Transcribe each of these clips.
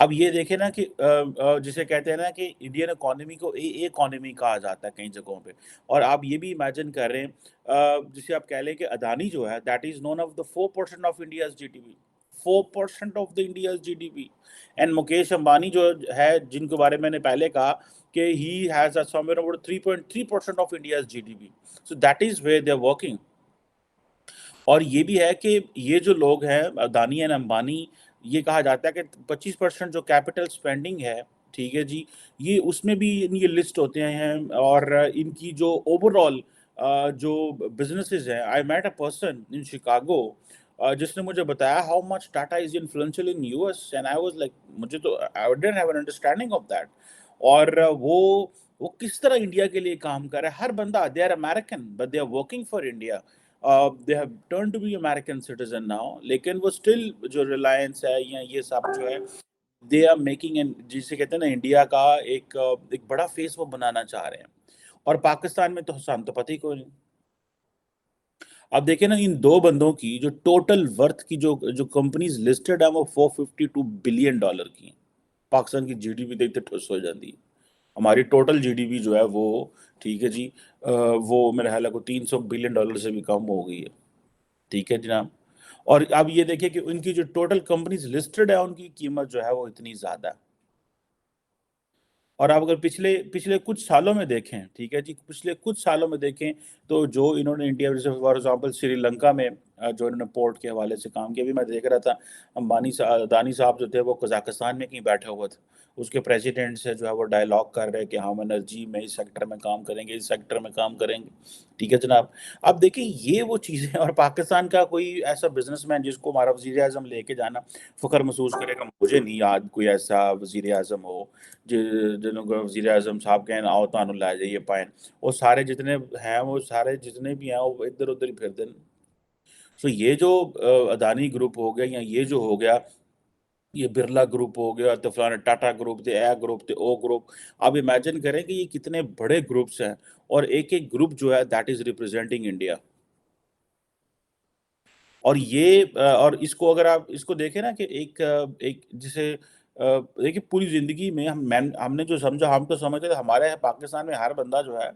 اب یہ دیکھیں نا کہ جسے کہتے ہیں نا کہ انڈین اکانومی کو اکانومی کہا جاتا ہے کئی جگہوں پہ، اور آپ یہ بھی امیجن کر رہے ہیں جسے آپ کہہ لیں کہ اڈانی جو ہے that is none of the 4% of India's G D P, 4% of the India's G D P. And Mukesh Ambani جو ہے جن کے بارے میں نے پہلے کہا کہ he has somewhere about 3.3% of India's G D P. So that is where they are working. اور یہ بھی ہے کہ یہ جو لوگ ہیں اڈانی اینڈ امبانی، یہ کہا جاتا ہے کہ 25% جو کیپٹل سپینڈنگ ہے، ٹھیک ہے جی، یہ اس میں بھی یہ لسٹ ہوتے ہیں. اور ان کی جو اوور آل جو بزنسز ہیں، I met a person in Chicago جس نے مجھے بتایا how much Tata is influential in U S, and I was like مجھے تو I don't have an understanding of that. اور وہ کس طرح انڈیا کے لیے کام کر رہا ہے. ہر بندہ they are American but they are working for India. They have turned to be American citizen now, لیکن وہ still جو ریلائنس ہے یا یہ سب جو ہے they are making جسے کہتے ہیں نا انڈیا کا ایک بڑا فیس وہ بنانا چاہ رہے ہیں. اور پاکستان میں تو حسام تو پتہ ہی کوئی نہیں. اب دیکھیں نا ان دو بندوں کی جو ٹوٹل ورتھ کی جو کمپنیز لسٹڈ ہیں وہ $452 بلین کی ہیں. پاکستان کی جی ڈی پی دیکھتے ٹھس ہو جاتی ہے. ہماری ٹوٹل جی ڈی پی جو ہے وہ ٹھیک ہے جی وہ میرے خیال ہے کو $300 بلین سے بھی کم ہو گئی ہے. ٹھیک ہے جناب. اور اب یہ دیکھیں کہ ان کی جو ٹوٹل کمپنیز لسٹڈ ہے ان کی قیمت جو ہے وہ اتنی زیادہ ہے. اور آپ اگر پچھلے کچھ سالوں میں دیکھیں، ٹھیک ہے جی، پچھلے کچھ سالوں میں دیکھیں تو جو انہوں نے انڈیا جیسے فار ایگزامپل سری لنکا میں جو انہوں نے پورٹ کے حوالے سے کام کیا. ابھی میں دیکھ رہا تھا اڈانی صاحب جو تھے وہ قزاقستان میں کہیں بیٹھے ہوئے تھے. اس کے پریزیڈنٹ سے جو ہے وہ ڈائلاگ کر رہے کہ ہم انرجی میں اس سیکٹر میں کام کریں گے، اس سیکٹر میں کام کریں گے. ٹھیک ہے جناب. اب دیکھیں یہ وہ چیزیں، اور پاکستان کا کوئی ایسا بزنس مین جس کو ہمارا وزیر اعظم لے کے جانا فخر محسوس کرے گا، مجھے نہیں یاد کوئی ایسا وزیر اعظم ہو جنہوں کو وزیر اعظم صاحب کہیں آؤ تو لے جائیے پائیں. وہ سارے جتنے ہیں وہ سارے جتنے بھی ہیں وہ ادھر ادھر ہی پھر دیں. سو یہ جو اڈانی گروپ ہو گیا یا یہ جو ہو گیا، یہ برلا گروپ ہو گیا تو فلانا ٹاٹا گروپ تھے، اے گروپ تھے، او گروپ. آپ امیجن کریں کہ یہ کتنے بڑے گروپس ہیں اور ایک ایک گروپ جو ہے دیٹ از ریپرزینٹنگ انڈیا. اور یہ اور اس کو اگر آپ اس کو دیکھیں نا کہ ایک جسے دیکھیں پوری زندگی میں ہم نے جو سمجھا، ہم تو سمجھتے تھے ہمارے پاکستان میں ہر بندہ جو ہے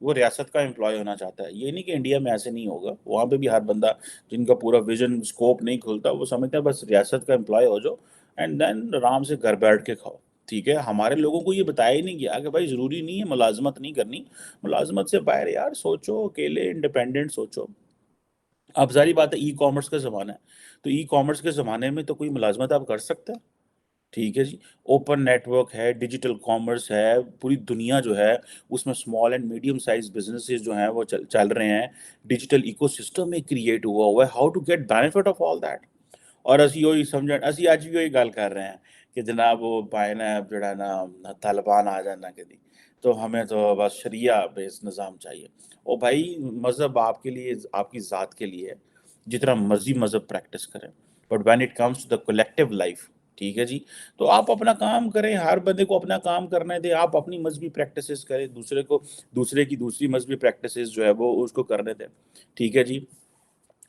وہ ریاست کا امپلائی ہونا چاہتا ہے. یہ نہیں کہ انڈیا میں ایسے نہیں ہوگا، وہاں پہ بھی ہر بندہ جن کا پورا ویژن اسکوپ نہیں کھلتا وہ سمجھتا ہے بس ریاست کا امپلائی ہو جاؤ اینڈ دین آرام سے گھر بیٹھ کے کھاؤ. ٹھیک ہے. ہمارے لوگوں کو یہ بتایا ہی نہیں گیا کہ بھائی ضروری نہیں ہے ملازمت نہیں کرنی، ملازمت سے باہر یار سوچو، اکیلے انڈیپینڈنٹ سوچو. اب ظاہری بات ہے ای کامرس کا زمانہ ہے، تو ای کامرس کے زمانے میں تو کوئی ملازمت آپ کر سکتے ہیں. ٹھیک ہے جی. اوپن نیٹ ورک ہے، ڈیجیٹل کامرس ہے، پوری دنیا جو ہے اس میں small and medium size businesses جو ہیں وہ چل رہے ہیں. ڈیجیٹل ایکو سسٹم میں کریٹ ہوا ہے. How to get benefit of all that. اور اسی وہی سمجھ اسی اج بھی وہی گل کر رہے ہیں کہ جناب وہ پائے نا جڑا نا طالبان آ جانا کہ تو ہمیں تو بس شریعہ بیس نظام چاہیے. او بھائی مذہب آپ کے لیے، آپ کی ذات کے لیے ہے، جتنا مرضی مذہب پریکٹس کریں، but when it comes to the collective life, ٹھیک ہے جی، تو آپ اپنا کام کریں. ہر بندے کو اپنا کام کرنے دیں. آپ اپنی مذہبی پریکٹسز کریں، دوسرے کی دوسری مذہبی پریکٹسز جو ہے وہ اس کو کرنے دیں. ٹھیک ہے جی.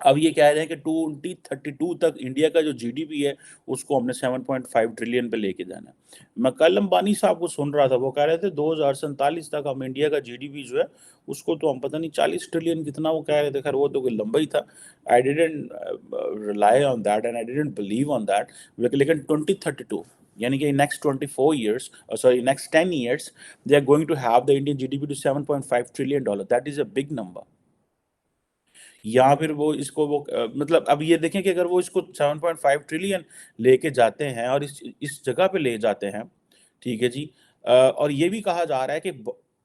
اب یہ کہہ رہے ہیں کہ 2032 تک انڈیا کا جو جی ڈی پی ہے اس کو ہم نے 7.5 ٹریلین پہ لے کے جانا ہے. میں کل امبانی صاحب کو سن رہا تھا، وہ کہہ رہے تھے 2047 تک ہم انڈیا کا جی ڈی پی جو ہے اس کو تو ہم پتہ نہیں 40 ٹریلین کتنا وہ کہہ رہے تھے. خیر وہ تو کوئی لمبا ہی تھا. I didn't rely on that and I didn't believe on that. لیکن 2032 یعنی کہ next 24 years sorry next 10 years they are going to have the Indian G D P to $7.5 trillion. That is a big number. یا پھر وہ اس کو وہ مطلب اب یہ دیکھیں کہ اگر وہ اس کو 7.5 ٹریلین لے کے جاتے ہیں اور اس جگہ پہ لے جاتے ہیں، ٹھیک ہے جی، اور یہ بھی کہا جا رہا ہے کہ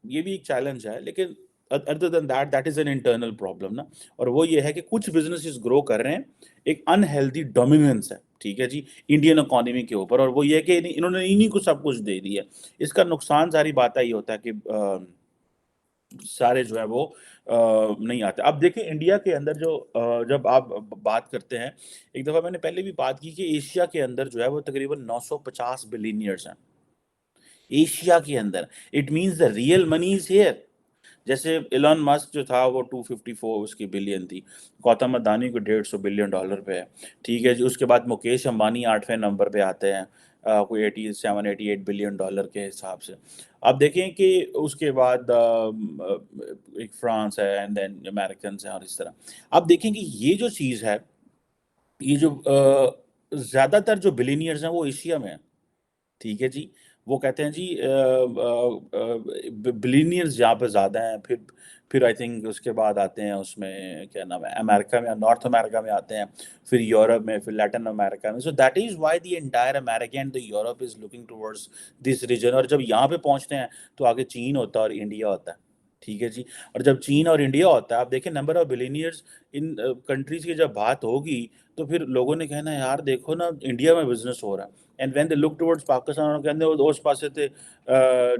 یہ بھی ایک چیلنج ہے، لیکن other than that that is an internal problem نا. اور وہ یہ ہے کہ کچھ بزنسز گرو کر رہے ہیں، ایک انہیلدی ڈومیننس ہے، ٹھیک ہے جی، انڈین اکانومی کے اوپر. اور وہ یہ کہ انہوں نے انہی کو سب کچھ دے دیا. اس کا نقصان ساری بات یہ ہوتا ہے کہ سارے جو ہے وہ نہیں آتے. اب دیکھیں انڈیا کے اندر جو جب آپ بات کرتے ہیں، ایک دفعہ میں نے پہلے بھی بات کی کہ ایشیا کے اندر جو ہے وہ تقریباً 950 بلینئرز ہیں ایشیا کے اندر. It means the real money is here. جیسے ایلن مسک جو تھا وہ 254 اس کی بلین تھی، گوتم ادانی کو $150 بلین پہ ہے. ٹھیک ہے جی. اس کے بعد مکیش امبانی 8ویں نمبر پہ آتے ہیں. کوئی 87-88 بلین ڈالر کے حساب سے. آپ دیکھیں کہ اس کے بعد ایک فرانس ہے اینڈ دین امریکنس ہیں اور اس طرح. آپ دیکھیں کہ یہ جو چیز ہے، یہ جو زیادہ تر جو بلینئرز ہیں وہ ایشیا میں ہیں. ٹھیک ہے جی، وہ کہتے ہیں جی بلینئرز جہاں پہ زیادہ ہیں، پھر آئی تھنک اس کے بعد آتے ہیں اس میں کیا نام ہے امریکہ میں، نارتھ امریکہ میں آتے ہیں، پھر یورپ میں، پھر لیٹن امریکہ میں. سو that is why the entire America and the Europe is looking towards this region. اور جب یہاں پہ پہنچتے ہیں تو آگے چین ہوتا ہے اور انڈیا ہوتا ہے. ٹھیک ہے جی، اور جب چین اور انڈیا ہوتا ہے، آپ دیکھیں number of billionaires in countries کی جب بات ہوگی تو پھر لوگوں نے کہنا یار دیکھو نا انڈیا میں بزنس ہو رہا ہے. And when they look towards Pakistan انہوں کہتے ہیں اس پاسے تے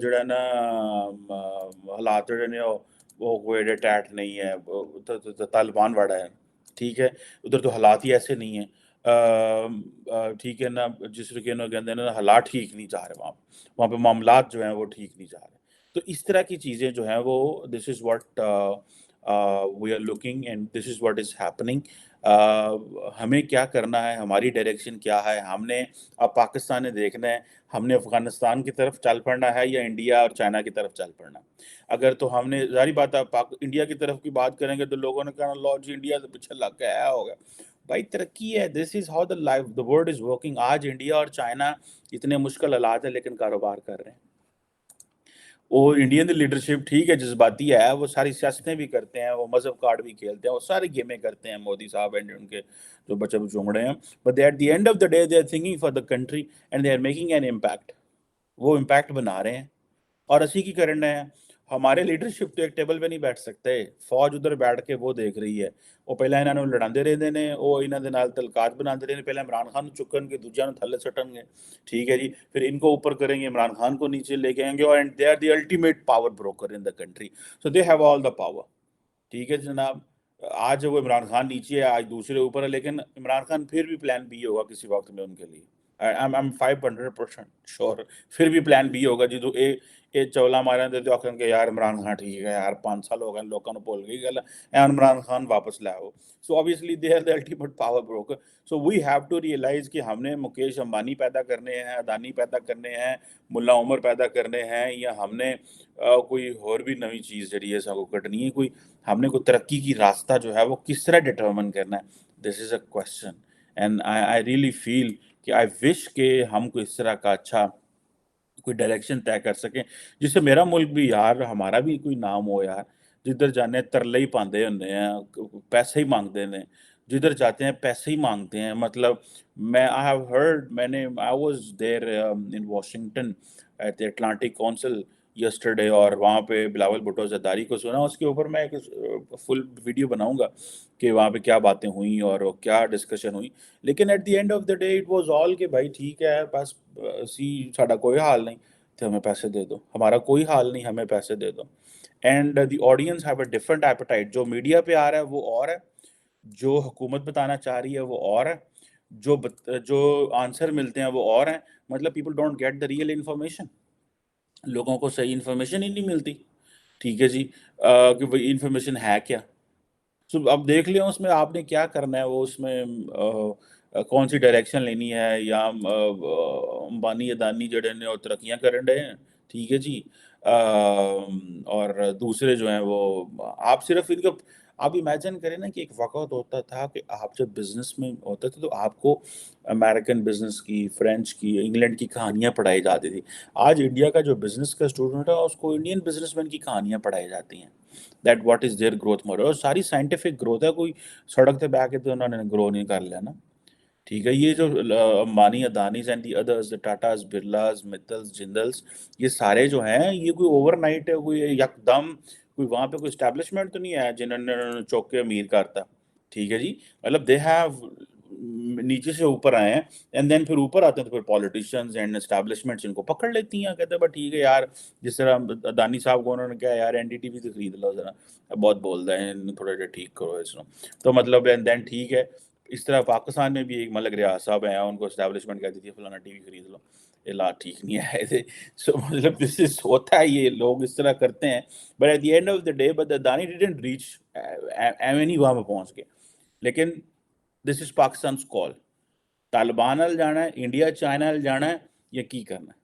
جڑا نا حالات جڑے نے وہ کوئی ٹیٹ نہیں ہے، طالبان بڑا ہے. ٹھیک ہے، ادھر تو حالات ہی ایسے نہیں ہیں. ٹھیک ہے نا، جس طریقے انہوں کہتے ہیں نا حالات ٹھیک نہیں جا رہے وہاں پہ معاملات جو ہیں وہ ٹھیک نہیں جا رہے. تو اس طرح کی چیزیں جو ہیں وہ this is what we are looking and this is what is happening. ہمیں کیا کرنا ہے، ہماری ڈائریکشن کیا ہے. ہم نے اب پاکستان نے دیکھنا ہے ہم نے افغانستان کی طرف چل پڑنا ہے یا انڈیا اور چائنا کی طرف چل پڑنا. اگر تو ہم نے ظاہری بات ہے انڈیا کی طرف کی بات کریں گے تو لوگوں نے کہنا لو جی انڈیا سے پیچھے لگ کے آیا ہوگا. بھائی ترقی ہے، this is how the life the world is working. آج انڈیا اور چائنا اتنے مشکل حالات ہیں لیکن کاروبار کر رہے ہیں. وہ انڈین لیڈرشپ ٹھیک ہے جذباتی ہے، وہ ساری سیاستیں بھی کرتے ہیں، وہ مذہب کارڈ بھی کھیلتے ہیں، وہ ساری گیمیں کرتے ہیں مودی صاحب اینڈ ان کے جو بچے چونگڑے ہیں. But at the end of the day they are thinking for the country and they are making an impact. وہ امپیکٹ بنا رہے ہیں اور اسی کی کرنا ہے. ہمارے لیڈرشپ تو ایک ٹیبل پہ نہیں بیٹھ سکتے. فوج ادھر بیٹھ کے وہ دیکھ رہی ہے، وہ پہلے انہوں نے لڑاندے رہتے ہیں، وہ انہوں نے نال تلقات بناتے رہتے ہیں. پہلے عمران خان چکن کے دوجہ تھلے سٹن گے. ٹھیک ہے جی، پھر ان کو اوپر کریں گے، عمران خان کو نیچے لے کے آئیں گے. And they are the ultimate power broker in the country. So they have all the power. ٹھیک ہے جناب، آج وہ عمران خان نیچے ہے، آج دوسرے اوپر ہے، لیکن عمران خان پھر بھی پلان بی ہوگا کسی وقت میں ان کے لیے. I'm 500% sure پھر بھی پلان بی ہوگا. جی تو اے چولا مارے دے تو آخر کہ یار عمران خان ٹھیک ہے یار 5 سال ہو گئے لوگوں نے بھول گئی گل ہے عمران خان واپس لاؤ. سو obviously they are the ultimate power broker. So we have to realize کہ ہم نے مکیش امبانی پیدا کرنے ہیں، اڈانی پیدا کرنے ہیں، ملا عمر پیدا کرنے ہیں، یا ہم نے کوئی اور بھی نئی چیز جڑی ہے سب کو کٹنی ہے، کوئی ہم نے کوئی ترقی کی راستہ جو ہے وہ کس طرح ڈٹرمن کرنا ہے. This is a question and I really feel کہ آئی وش کہ ہم کو اس طرح کا اچھا کوئی ڈائریکشن طے کر سکیں جس سے میرا ملک بھی یار ہمارا بھی کوئی نام ہو. یار جدھر جانے ترلے ہی پاندے ہوندے ہیں، پیسے ہی مانگتے ہیں، جدھر جاتے ہیں پیسے ہی مانگتے ہیں. مطلب میں آئی ہیو ہرڈ، میں نے I was there in Washington at the Atlantic Council yesterday, اور وہاں پہ بلاول بھٹو زرداری کو سنا. اس کے اوپر میں ایک فل ویڈیو بناؤں گا کہ وہاں پہ کیا باتیں ہوئیں اور کیا ڈسکشن ہوئی. لیکن at the end of the day it was all کہ بھائی ٹھیک ہے بس سی ساڈا کوئی حال نہیں تو ہمیں پیسے دے دو، ہمارا کوئی حال نہیں ہمیں پیسے دے دو. And the audience have a different appetite. جو میڈیا پہ آ رہا ہے وہ اور ہے، جو حکومت بتانا چاہ رہی ہے وہ اور ہے، جو آنسر ملتے ہیں وہ اور ہیں. مطلب people don't get the real information. لوگوں کو صحیح انفارمیشن ہی نہیں ملتی. ٹھیک ہے جی، کہ وہی انفارمیشن ہے کیا. سو اب دیکھ لیں اس میں آپ نے کیا کرنا ہے، وہ اس میں کون سی ڈائریکشن لینی ہے. یا امبانی اڈانی جڑے نے وہ ترقیاں کرن رہے ہیں. ٹھیک ہے جی، اور دوسرے جو ہیں وہ آپ صرف ان کا آپ امیجن کریں نا کہ ایک وقت ہوتا تھا کہ آپ جب بزنس میں ہوتے تھے تو آپ کو امریکن بزنس کی، فرینچ کی، انگلینڈ کی کہانیاں پڑھائی جاتی تھی. آج انڈیا کا جو بزنس کا اسٹوڈنٹ ہے اس کو انڈین بزنس مین کی کہانیاں پڑھائی جاتی ہیں. That what is there growth model. اور ساری سائنٹیفک گروتھ ہے، کوئی سڑک پہ بیٹھ کے تو انہوں نے گرو نہیں کر لیا نا. ٹھیک ہے، یہ جو امبانی اڈانیز اینڈ دی ادرز، ٹاٹاز، برلاز، متلز، جندلز، یہ سارے جو ہیں یہ کوئی اوور نائٹ ہے، کوئی یکدم کوئی وہاں پہ کوئی اسٹیبلشمنٹ تو نہیں ہے جنہوں نے چوک کے امیر کرتا. ٹھیک ہے جی، مطلب دے ہیو نیچے سے اوپر آئے ہیں اینڈ دین پھر اوپر آتے ہیں تو پھر پولیٹیشینز اینڈ اسٹیبلشمنٹس ان کو پکڑ لیتی ہیں. کہتے ہیں بس ٹھیک ہے یار، جس طرح اڈانی صاحب کو انہوں نے کہا یار این ڈی ٹی وی سے خرید لو ذرا، بہت بول رہے ہیں تھوڑا جا ٹھیک کرو اس کو. تو مطلب اینڈ دین ٹھیک ہے. اس طرح پاکستان میں بھی ایک ملک ریاض صاحب ہیں، ان کو اسٹیبلشمنٹ کہتی تھی فلانا ٹی وی خرید لو، لا ٹھیک نہیں آئے تھے. سو مطلب دس از ہوتا ہے، یہ لوگ اس طرح کرتے ہیں. But at the end of the day but Adani didn't reach ایویں نہیں وہاں پہ پہنچ گئے. لیکن دس از پاکستان's کال. طالبان ال جانا ہے، انڈیا چائنا ال جانا ہے، یا کی کرنا ہے.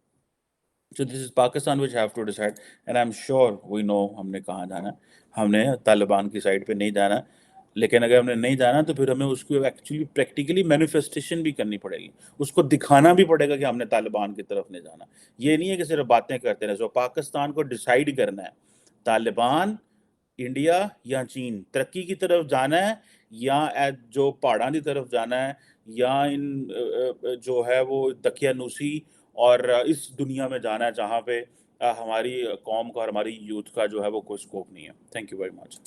So this is Pakistan which have to decide, and I'm sure we know ہم نے کہاں جانا ہے. ہم نے طالبان کی سائڈ پہ نہیں جانا, لیکن اگر ہم نے نہیں جانا تو پھر ہمیں اس کو ایکچولی پریکٹیکلی مینیفیسٹیشن بھی کرنی پڑے گی, اس کو دکھانا بھی پڑے گا کہ ہم نے طالبان کی طرف نہیں جانا. یہ نہیں ہے کہ صرف باتیں کرتے رہے. سو پاکستان کو ڈیسائیڈ کرنا ہے, طالبان, انڈیا یا چین, ترقی کی طرف جانا ہے یا جو پہاڑاں کی طرف جانا ہے, یا ان جو ہے وہ دقیانوسی اور اس دنیا میں جانا ہے جہاں پہ ہماری قوم کا اور ہماری یوتھ کا جو ہے وہ کوئی اسکوپ نہیں ہے. Thank you very much.